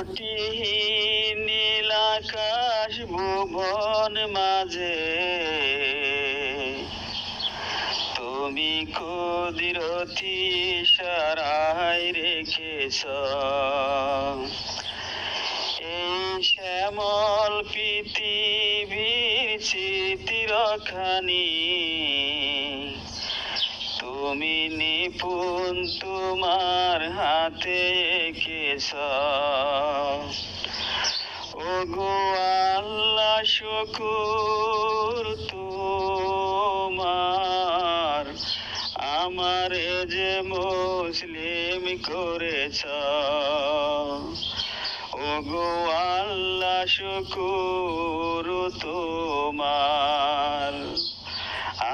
খুঁটিহীন নীল আকাশ ভুবন মাঝে তুমি কুদরতি ইশারায় রেখেছ এই শ্যামল পৃথিবীর চিত্রখানি। তুমি নিপুণ তোমার হাতে এঁকেছ। ওগো আল্লাহ শুকুর তোমার, আমারে যে মুসলিম করেছ। ওগো আল্লাহ শুকুর তোমার,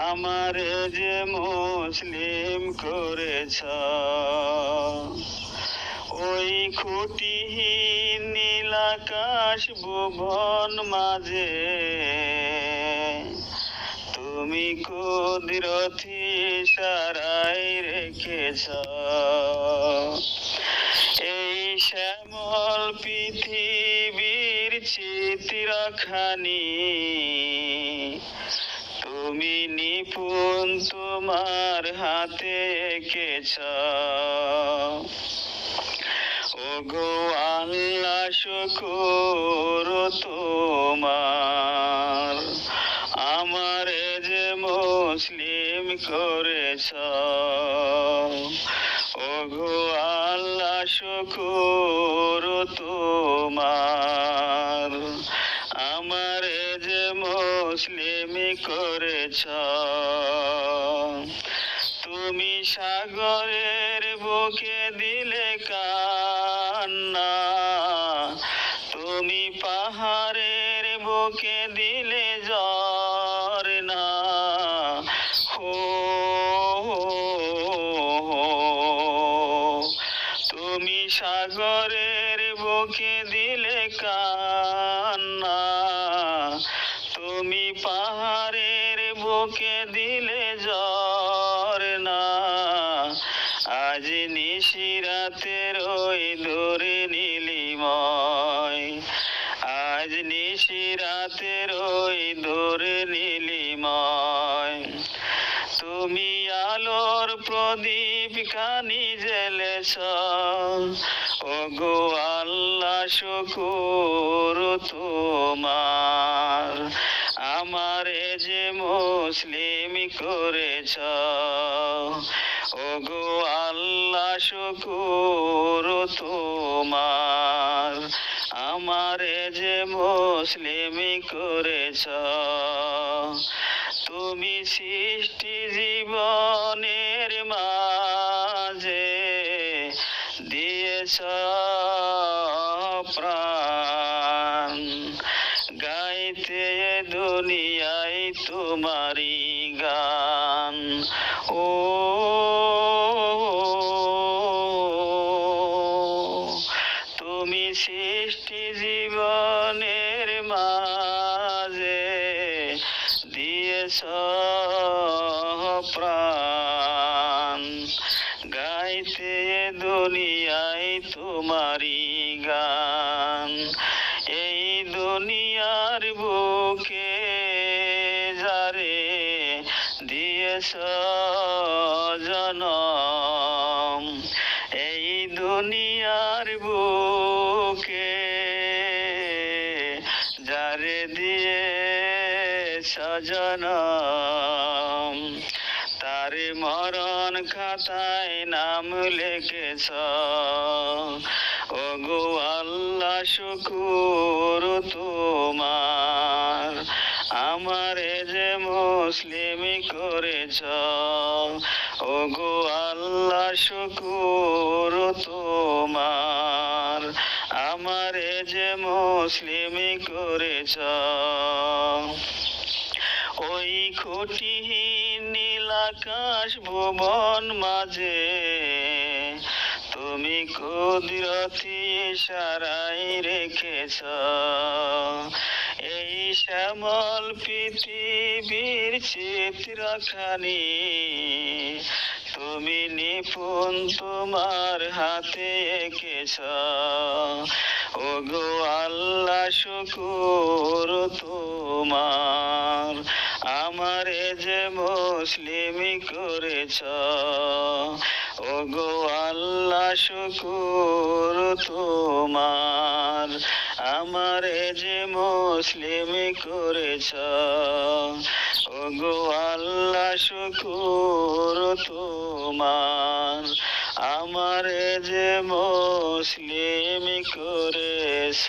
আমারে যে মুসলিম করেছ। ওই খুঁটিহীন নীল আকাশ ভুবন মাঝে তুমি কুদরতি ইশারায় রেখেছ। এই শ্যামল পৃথিবীর চিত্রখানি তুমি নিপুণ তোমার হাতে এঁকেছ। ওগো আল্লাহ শুকুর তোমার, আমারে যে মুসলিম করেছ। ওগো আল্লাহ শুকুর তোমার, আমারে যে মুসলিম করেছ। তুমি সাগরের বুকে দিলে কান্না, তুমি পাহাড়ের বুকে দিলে ঝরনা। তুমি সাগরের বুকে দিলে কান্না, তুমি পাহাড়ের বুকে দিলে ঝরনা। আজ নিশিরাতের ওই দূরে নীলিময়, আজ নিশিরাতের ওই দূরে নীলিময়, তুমি আলোর প্রদীপ খানি জ্বেলেছ। ওগো আল্লাহ শুকুর তোমার, আমারে যে মুসলিম করেছ। ওগো আল্লাহ শুকুর তোমার, আমারে যে মুসলিম করেছ। তুমি সৃষ্টি জীবনের মাঝে দিয়েছ প্রাণ, গাইতে দুনিয়ায় তোমারি গান। ও তুমি সৃষ্টি জীবনের মাঝে দিয়েছ প্রাণ, গাইতে দুনিয়ায় তোমারি গান। এই দুনিয়ার বুকে যারে দিয়েছ জনম, এই দুনিয়ার বুকে যারে দিয়েছ জনম, তার মরণ খাতায় নাম লিখেছ। ওগো আল্লাহ শুকুর তোমার, আমারে যে মুসলিম করেছ। ওগো আল্লাহ শুকুর তোমার, আমারে যে মুসলিম করেছ। ওই খুঁটিহীন নীল আকাশ ভুবন মাঝে তুমি কুদরতি ইশারায় রেখেছ। এই শ্যামল পৃথিবীর চিত্রখানি তুমি নিপুণ তোমার হাতে এঁকেছ। ওগো আল্লাহ শুকুর তোমার, আমারে যে মুসলিম করেছ। ওগো আল্লাহ শুকুর তোমার, আমারে যে মুসলিম করেছ। ওগো আল্লাহ শুকুর তোমার, আমারে যে মুসলিম করেছ।